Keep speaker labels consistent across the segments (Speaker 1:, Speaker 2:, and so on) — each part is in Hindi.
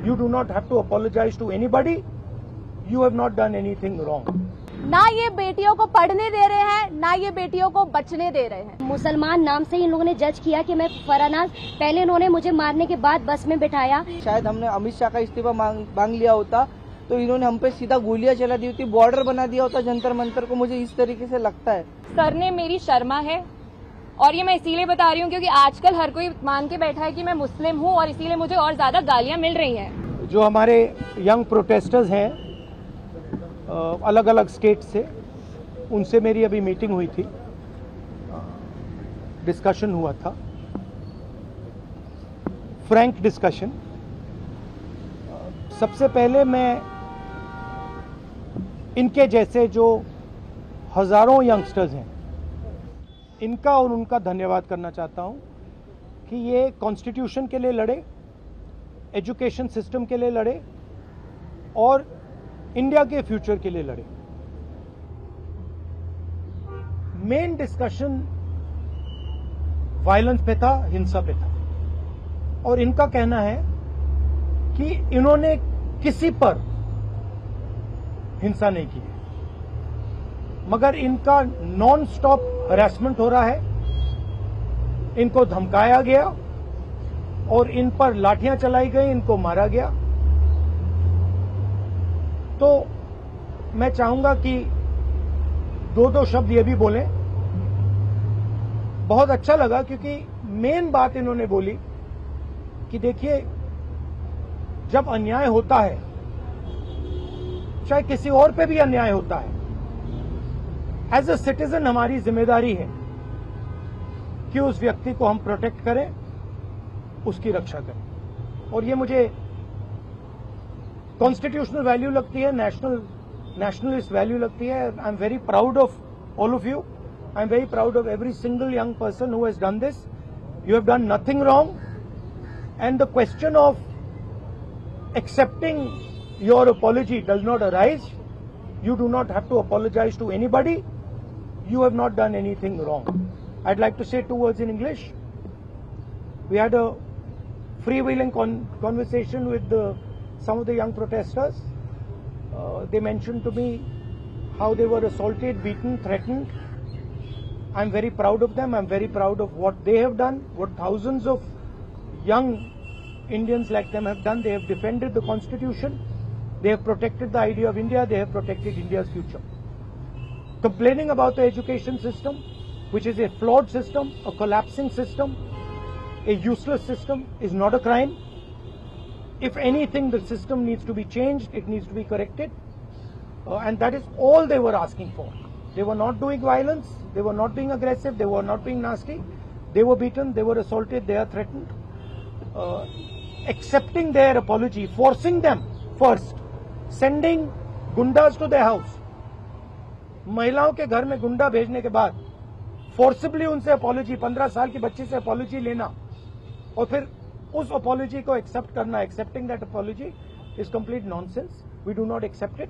Speaker 1: You do not have to apologize to anybody. You have not done anything wrong.
Speaker 2: ना ये बेटियों को पढ़ने दे रहे हैं, ना ये बेटियों को बचने दे रहे हैं।
Speaker 3: मुसलमान नाम से इन लोगों ने जज किया कि मैं फरानाज, पहले इन्होंने मुझे मारने के बाद बस में बिठाया।
Speaker 4: शायद हमने अमित शाह का इस्तीफा मांग लिया होता तो इन्होंने हम पे सीधा गोलियां चला दी होती, बॉर्डर बना दिया होता जंतर मंतर को। मुझे इस तरीके से लगता है।
Speaker 5: सर ने मेरी शर्मा है, और ये मैं इसीलिए बता रही हूँ क्योंकि आजकल हर कोई मान के बैठा है कि मैं मुस्लिम हूँ, और इसीलिए मुझे और ज्यादा गालियाँ मिल रही हैं।
Speaker 1: जो हमारे यंग प्रोटेस्टर्स हैं अलग अलग स्टेट से, उनसे मेरी अभी मीटिंग हुई थी, डिस्कशन हुआ था, फ्रैंक डिस्कशन। सबसे पहले मैं इनके जैसे जो हजारों यंगस्टर्स हैं, इनका और उनका धन्यवाद करना चाहता हूं कि ये कॉन्स्टिट्यूशन के लिए लड़े, एजुकेशन सिस्टम के लिए लड़े और इंडिया के फ्यूचर के लिए लड़े। मेन डिस्कशन वायलेंस पे था, हिंसा पे था, और इनका कहना है कि इन्होंने किसी पर हिंसा नहीं की है, मगर इनका नॉन स्टॉप हरासमेंट हो रहा है, इनको धमकाया गया और इन पर लाठियां चलाई गई, इनको मारा गया। तो मैं चाहूंगा कि दो शब्द ये भी बोलें। बहुत अच्छा लगा क्योंकि मेन बात इन्होंने बोली कि देखिए, जब अन्याय होता है, चाहे किसी और पे भी अन्याय होता है, एज अ सिटीजन हमारी जिम्मेदारी है कि उस व्यक्ति को हम प्रोटेक्ट करें, उसकी रक्षा करें। और ये मुझे कॉन्स्टिट्यूशनल वैल्यू लगती है, नेशनलिस्ट वैल्यू लगती है। I am very proud of all of you. I am very proud of every single young person who has done this. You have done nothing wrong, and the question of accepting your apology does not arise. You do not have to apologize to anybody. You have not done anything wrong. I'd like to say two words in English. We had a freewheeling conversation with some of the young protesters. They mentioned to me how they were assaulted, beaten, threatened. I'm very proud of them. I'm very proud of what they have done, what thousands of young Indians like them have done. They have defended the Constitution. They have protected the idea of India. They have protected India's future. Complaining about the education system, which is a flawed system, a collapsing system, a useless system, is not a crime. If anything, the system needs to be changed. It needs to be corrected. And that is all they were asking for. They were not doing violence. They were not being aggressive. They were not being nasty. They were beaten. They were assaulted. They are threatened. Accepting their apology, forcing them first, sending gundas to their house. महिलाओं के घर में गुंडा भेजने के बाद फोर्सिबली उनसे अपॉलॉजी, 15 साल की बच्ची से अपॉलॉजी लेना और फिर उस अपॉलॉजी को एक्सेप्ट करना, accepting that apology is complete nonsense. We do not accept it.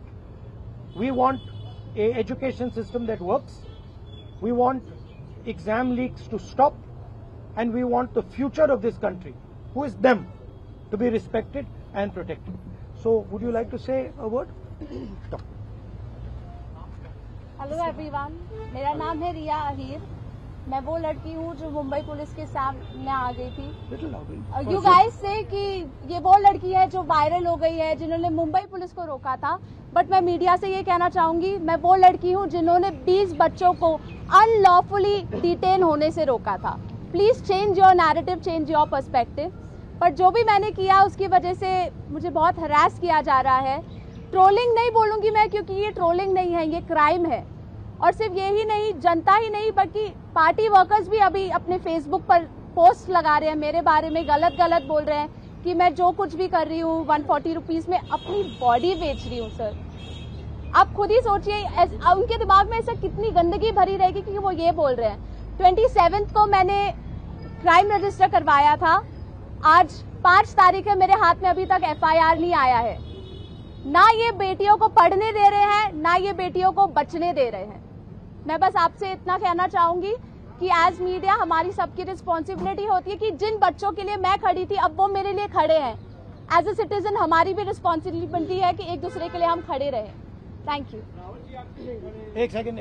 Speaker 1: We want a education system that works. We want exam leaks to stop, and we want the future of this country, who is them, to be respected and protected. So would you like to say a word? Stop.
Speaker 2: Hello everyone, मेरा नाम है रिया अहीर. मैं वो लड़की हूँ जो मुंबई पुलिस के सामने आ गई थी. यू गाइस से कि ये वो लड़की है जो वायरल हो गई है, जिन्होंने मुंबई पुलिस को रोका था. बट मैं मीडिया से ये कहना चाहूंगी, मैं वो लड़की हूँ जिन्होंने 20 बच्चों को अनलॉफुली डिटेन होने से रोका था. Please change your narrative, change your perspective. पर जो भी मैंने किया उसकी वजह से मुझे बहुत हरास किया जा रहा है. ट्रोलिंग नहीं बोलूंगी मैं, क्योंकि ये ट्रोलिंग नहीं है, ये क्राइम है. और सिर्फ यही नहीं, जनता ही नहीं बल्कि पार्टी वर्कर्स भी अभी अपने फेसबुक पर पोस्ट लगा रहे हैं, मेरे बारे में गलत बोल रहे हैं कि मैं जो कुछ भी कर रही हूँ 140 रुपीज में अपनी बॉडी बेच रही हूँ. सर आप खुद ही सोचिए, उनके दिमाग में ऐसा कितनी गंदगी भरी रहेगी कि वो ये बोल रहे हैं. 27 को मैंने क्राइम रजिस्टर करवाया था. आज 5 तारीख है, मेरे हाथ में अभी तक FIR नहीं आया है. ना ये बेटियों को पढ़ने दे रहे हैं, ना ये बेटियों को बचने दे रहे हैं. मैं बस आपसे इतना कहना चाहूंगी कि एज मीडिया हमारी सबकी रिस्पॉन्सिबिलिटी होती है कि जिन बच्चों के लिए मैं खड़ी थी, अब वो मेरे लिए खड़े हैं. एज अ सिटीजन हमारी भी रिस्पॉन्सिबिलिटी है कि एक दूसरे के लिए हम खड़े रहें। Thank you.
Speaker 1: एक सेकंड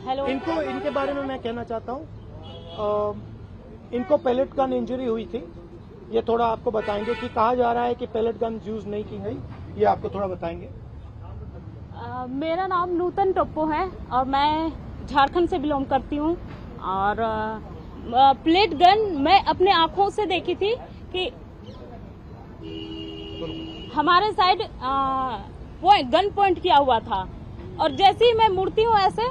Speaker 2: हेलो।
Speaker 1: इनके बारे में मैं कहना चाहता हूँ, इनको पैलेट गन इंजरी हुई थी, ये थोड़ा आपको बताएंगे कि कहा जा रहा है कि पैलेट गन यूज नहीं की गई, ये आपको थोड़ा बताएंगे।
Speaker 6: मेरा नाम नूतन टोप्पो है और मैं झारखंड से बिलोंग करती हूँ। और प्लेट गन मैं अपने आंखों से देखी थी कि हमारे साइड गन पॉइंट किया हुआ था और जैसे ही मैं मुड़ती हूँ ऐसे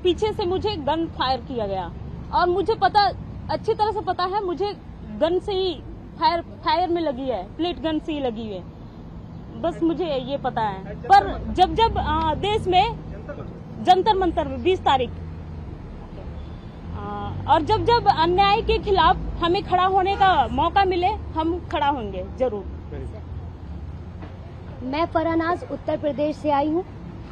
Speaker 6: पीछे से मुझे गन फायर किया गया और मुझे अच्छी तरह से पता है मुझे गन से ही फायर में लगी है, प्लेट गन से ही लगी है, बस मुझे ये पता है। पर जब देश में जंतर मंतर में 20 तारीख और जब अन्याय के खिलाफ हमें खड़ा होने का मौका मिले हम खड़ा होंगे जरूर।
Speaker 3: मैं फरहानाज उत्तर प्रदेश से आई हूँ।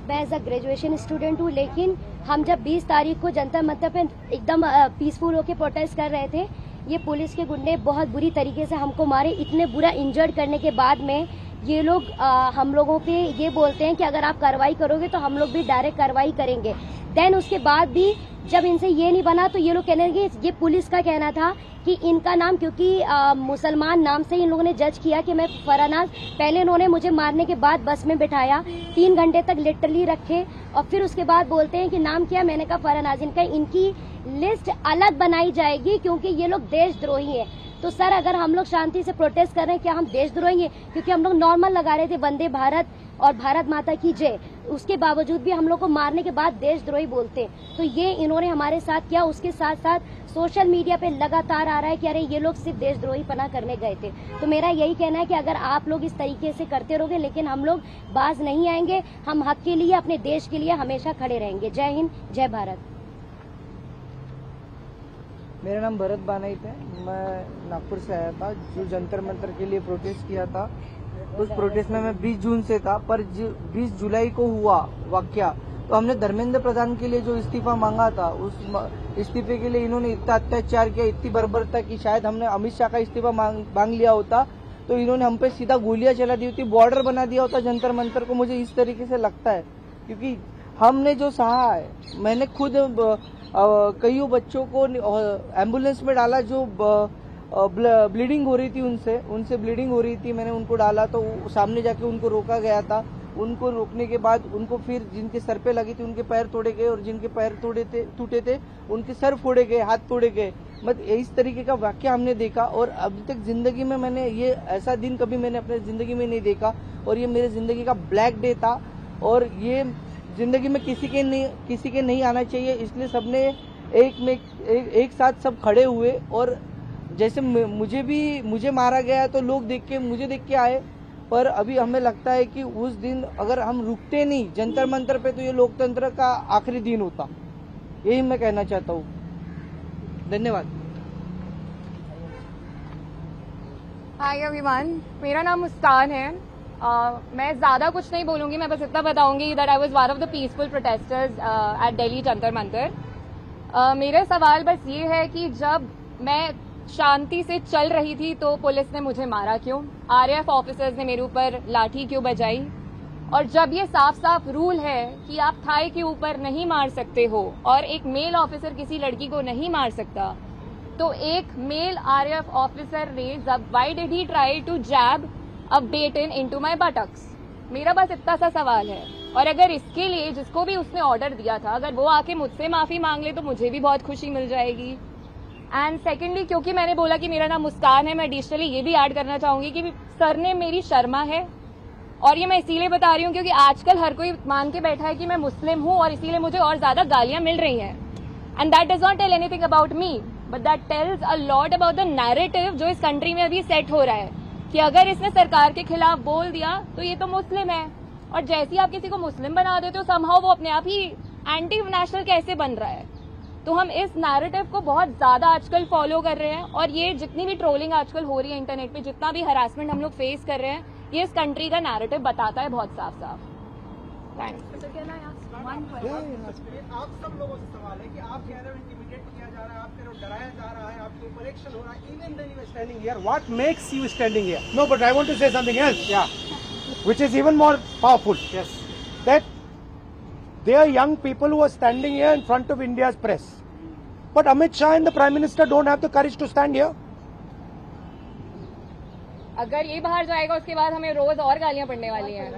Speaker 3: मैं एज अ ग्रेजुएशन स्टूडेंट हूँ, लेकिन हम जब 20 तारीख को जंतर मंतर पे एकदम पीसफुल होके प्रोटेस्ट कर रहे थे, ये पुलिस के गुंडे बहुत बुरी तरीके से हमको मारे। इतने बुरा इंजर्ड करने के बाद में ये लोग हम लोगों पे ये बोलते हैं कि अगर आप कार्रवाई करोगे तो हम लोग भी डायरेक्ट कार्रवाई करेंगे। देन उसके बाद भी जब इनसे ये नहीं बना तो ये लोग कहने लगे, ये पुलिस का कहना था कि इनका नाम क्योंकि मुसलमान नाम से इन लोगों ने जज किया कि मैं फरहानाज, पहले इन्होंने मुझे मारने के बाद बस में बिठाया, 3 घंटे तक लिटरली रखे और फिर उसके बाद बोलते हैं कि नाम क्या, मैंने कहा फरहानाज। इनकी लिस्ट अलग बनाई जाएगी क्योंकि ये लोग देशद्रोही है। तो सर अगर हम लोग शांति से प्रोटेस्ट कर रहे हैं, क्या हम देशद्रोही हैं? क्योंकि हम लोग नॉर्मल लगा रहे थे वंदे भारत और भारत माता की जय, उसके बावजूद भी हम लोग को मारने के बाद देशद्रोही बोलते। तो ये इन्होंने हमारे साथ किया। उसके साथ साथ सोशल मीडिया पे लगातार आ रहा है कि अरे ये लोग सिर्फ देशद्रोही पना करने गए थे। तो मेरा यही कहना है कि अगर आप लोग इस तरीके से करते रहोगे, लेकिन हम लोग बाज नहीं आएंगे, हम हक के लिए, अपने देश के लिए हमेशा खड़े रहेंगे। जय हिंद, जय भारत।
Speaker 4: मेरा नाम भरत बानाइत है। मैं नागपुर से आया था जो जंतर मंतर के लिए प्रोटेस्ट किया था। उस प्रोटेस्ट में मैं 20 जून से था, पर 20 जुलाई को हुआ वाकया तो हमने धर्मेंद्र प्रधान के लिए जो इस्तीफा मांगा था, उस इस्तीफे के लिए इन्होंने इतना अत्याचार किया, इतनी बर्बरता की शायद हमने अमित शाह का इस्तीफा मांग लिया होता तो इन्होंने हम पे सीधा गोलियां चला दी होती, बॉर्डर बना दिया होता जंतर मंतर को। मुझे इस तरीके से लगता है क्योंकि हमने जो सहा है, मैंने खुद कई बच्चों को एम्बुलेंस में डाला जो ब्लीडिंग हो रही थी, उनसे ब्लीडिंग हो रही थी, मैंने उनको डाला तो सामने जाके उनको रोका गया था। उनको रोकने के बाद उनको फिर जिनके सर पे लगी थी उनके पैर तोड़े गए और जिनके पैर टूटे थे उनके सर फोड़े गए, हाथ तोड़े गए। मतलब इस तरीके का वाकया हमने देखा और अभी तक जिंदगी में मैंने ये ऐसा दिन कभी मैंने अपने जिंदगी में नहीं देखा और ये मेरे जिंदगी का ब्लैक डे था और ये जिंदगी में किसी के नहीं आना चाहिए। इसलिए सबने एक साथ सब खड़े हुए और जैसे मुझे मारा गया तो लोग मुझे देख के आए, पर अभी हमें लगता है कि उस दिन अगर हम रुकते नहीं जंतर मंतर पे तो ये लोकतंत्र का आखिरी दिन होता। यही मैं कहना चाहता हूँ। धन्यवाद।
Speaker 5: हाय एवरीवन, मेरा नाम मुस्कान है। मैं ज्यादा कुछ नहीं बोलूंगी, मैं बस इतना बताऊंगी that I was one of the peaceful protesters at Delhi Jantar Mantar. मेरा सवाल बस ये है कि जब मैं शांति से चल रही थी तो पुलिस ने मुझे मारा क्यों? आरएएफ ऑफिसर्स ने मेरे ऊपर लाठी क्यों बजाई? और जब ये साफ साफ रूल है कि आप थाई के ऊपर नहीं मार सकते हो और एक मेल ऑफिसर किसी लड़की को नहीं मार सकता, तो एक मेल आरएएफ ऑफिसर ने why did he try to jab a baton into my buttocks? मेरा बस इतना सा सवाल है। और अगर इसके लिए जिसको भी उसने ऑर्डर दिया था अगर वो आके मुझसे माफी मांग ले तो मुझे भी बहुत खुशी मिल जाएगी। एंड सेकेंडली, क्योंकि मैंने बोला कि मेरा नाम मुस्कान है, मैं एडिशनली ये भी ऐड करना चाहूंगी कि सर ने मेरी शर्मा है और ये मैं इसीलिए बता रही हूँ क्योंकि आजकल हर कोई मान के बैठा है कि मैं मुस्लिम हूँ और इसीलिए मुझे और ज्यादा गालियां मिल रही हैं। And that does not tell anything about me, but that tells a lot about the narrative जो इस कंट्री में अभी सेट हो रहा है कि अगर इसने सरकार के खिलाफ बोल दिया तो ये तो मुस्लिम है, और जैसे ही आप किसी को मुस्लिम बना देते हो समहाउ वो अपने आप ही एंटी नेशनल कैसे बन रहा है। तो हम इस नैरेटिव को बहुत ज्यादा आजकल फॉलो कर रहे हैं और ये जितनी भी ट्रोलिंग आजकल हो रही है इंटरनेट पे, जितना भी हरासमेंट हम लोग फेस कर रहे हैं, ये इस कंट्री का नैरेटिव बताता है बहुत साफ साफ। थैंक्स।
Speaker 7: आप सब लोगों से सवाल है कि आप कह रहे हो इंटिमिडेट किया जा रहा है, आप कह रहे हो डराया जा रहा है, आपके ऊपर एक्शन हो रहा है. Even then you are standing here. What makes you standing here?
Speaker 1: No, but I want to say something else.
Speaker 7: Yeah.
Speaker 1: Which is even more powerful.
Speaker 7: Yes.
Speaker 1: That there are young people who are standing here in front of India's press. But Amit Shah and the Prime Minister don't have the courage to stand here.
Speaker 5: अगर ये बाहर जाएगा उसके बाद हमें रोज और गालियां पड़ने वाली हैं.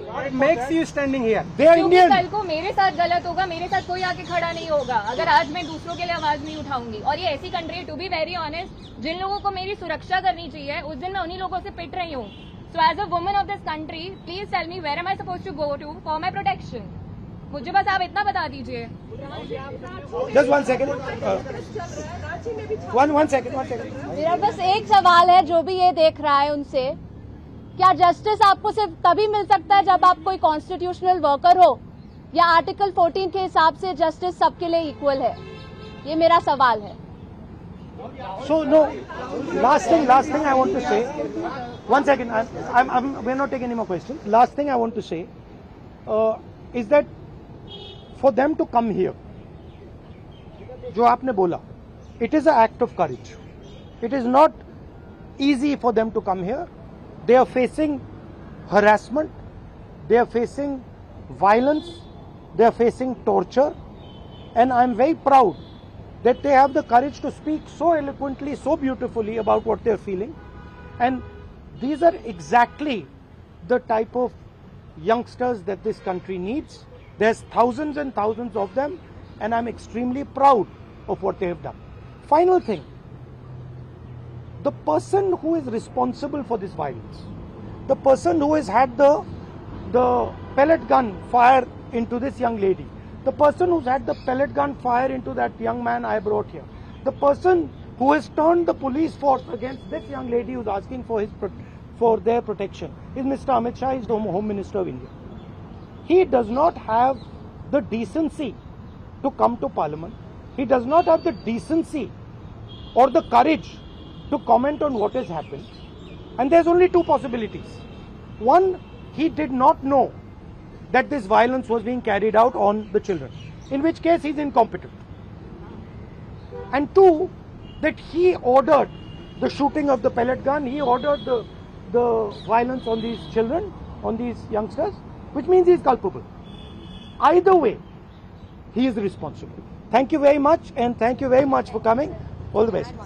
Speaker 7: What makes you standing here?
Speaker 1: They are
Speaker 5: क्योंकि
Speaker 1: Indian.
Speaker 5: कल को मेरे साथ गलत होगा, मेरे साथ कोई आके खड़ा नहीं होगा अगर आज मैं दूसरों के लिए आवाज नहीं उठाऊंगी. और ये ऐसी country, to be very honest, जिन लोगों को मेरी सुरक्षा करनी चाहिए उस दिन मैं उन्हीं लोगों से पिट रही हूँ. So as a woman of this country, please tell me where am I suppose to go to for my protection. मुझे बस आप इतना बता दीजिए.
Speaker 1: Just 1 second. One second.
Speaker 2: मेरा बस एक सवाल है जो भी ये देख रहा है उनसे, क्या जस्टिस आपको सिर्फ तभी मिल सकता है जब आप कोई कॉन्स्टिट्यूशनल वर्कर हो, या आर्टिकल 14 के हिसाब से जस्टिस सबके लिए इक्वल है? ये मेरा सवाल है.
Speaker 1: So no, last thing I want to say. 1 second. We're not taking any more questions. Last thing I want to say is that for them to come here, जो आपने बोला, it is an act of courage. It is not easy for them to come here. They are facing harassment, they are facing violence, they are facing torture, and I am very proud that they have the courage to speak so eloquently, so beautifully about what they are feeling. And these are exactly the type of youngsters that this country needs. There's thousands and thousands of them, and I'm extremely proud of what they have done. Final thing, the person who is responsible for this violence, the person who has had the pellet gun fire into this young lady, the person who's had the pellet gun fire into that young man I brought here, the person who has turned the police force against this young lady who's asking for their protection is Mr. Amit Shah, he's the Home Minister of India. He does not have the decency to come to Parliament. He does not have the decency or the courage to comment on what has happened. And there's only two possibilities. One, he did not know that this violence was being carried out on the children, in which case he's incompetent. And two, that he ordered the shooting of the pellet gun, he ordered the violence on these children, on these youngsters, which means he is culpable. Either way, he is responsible. Thank you very much, and thank you very much for coming. All the best.